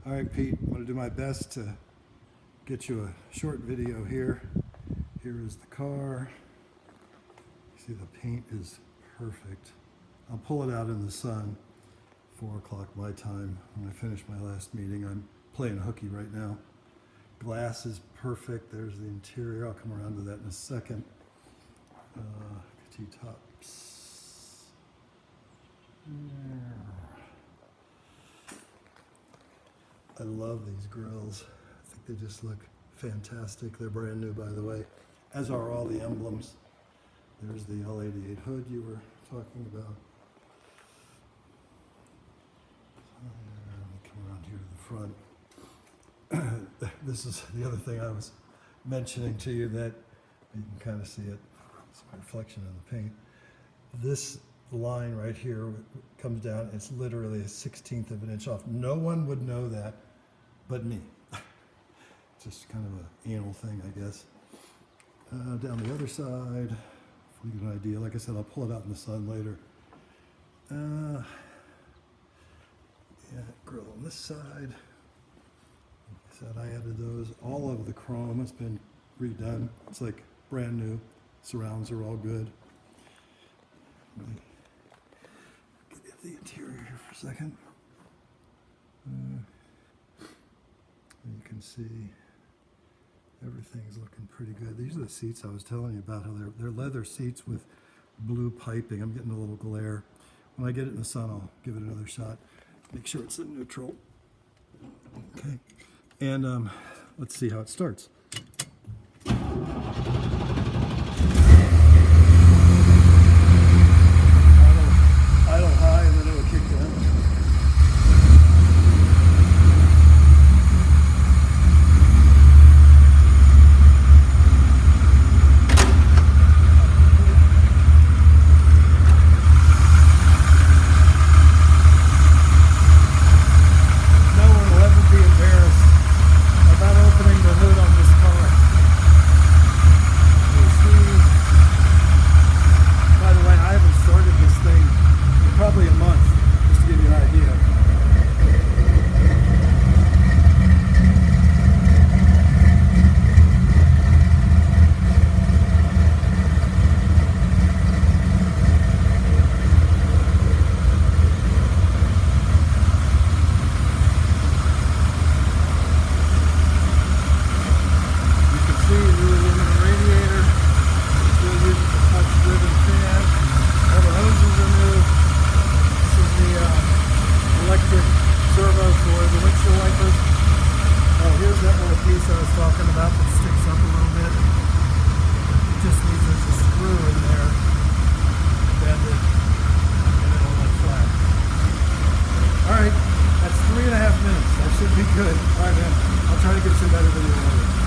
All right, Pete, I'm going to do my best to get you a short video here. Here is the car. You see the paint is perfect. I'll pull it out in the sun, 4 o'clock my time. When I finish my last meeting, I'm playing hooky right now. Glass is perfect. There's the interior. I'll come around to that in a second. T-tops. I love these grills. I think they just look fantastic. They're brand new, by the way, as are all the emblems. There's the L88 hood you were talking about. Let me come around here to the front. This is the other thing I was mentioning to you that you can kind of see it. It's a reflection in the paint. This line right here comes down. It's literally a 1/16 of an inch off. No one would know that but me. Just kind of an anal thing, I guess. Down the other side, if we get an idea. Like I said, I'll pull it out in the sun later. Yeah, grill on this side. Like I said, I added those. All of the chrome has been redone. It's like brand new. Surrounds are all good. Get at the interior here for a second. You can see everything's looking pretty good. These are the seats I was telling you about, how they're leather seats with blue piping. I'm getting a little glare. When I get it in the sun, I'll give it another shot. Make sure it's in neutral. Okay. And let's see how it starts. Idle high and then it'll kick in. Probably a month, just to give you an idea. You can see new aluminum radiator, still using the touch-driven fan. All the hoses are new. Electric servo for the windshield wipers. Oh, here's that little piece I was talking about that sticks up a little bit. It just means there's a screw in there, bend it, and it'll let flat. Alright, that's 3.5 minutes. That should be good. Alright, man. I'll try to get you a better video later.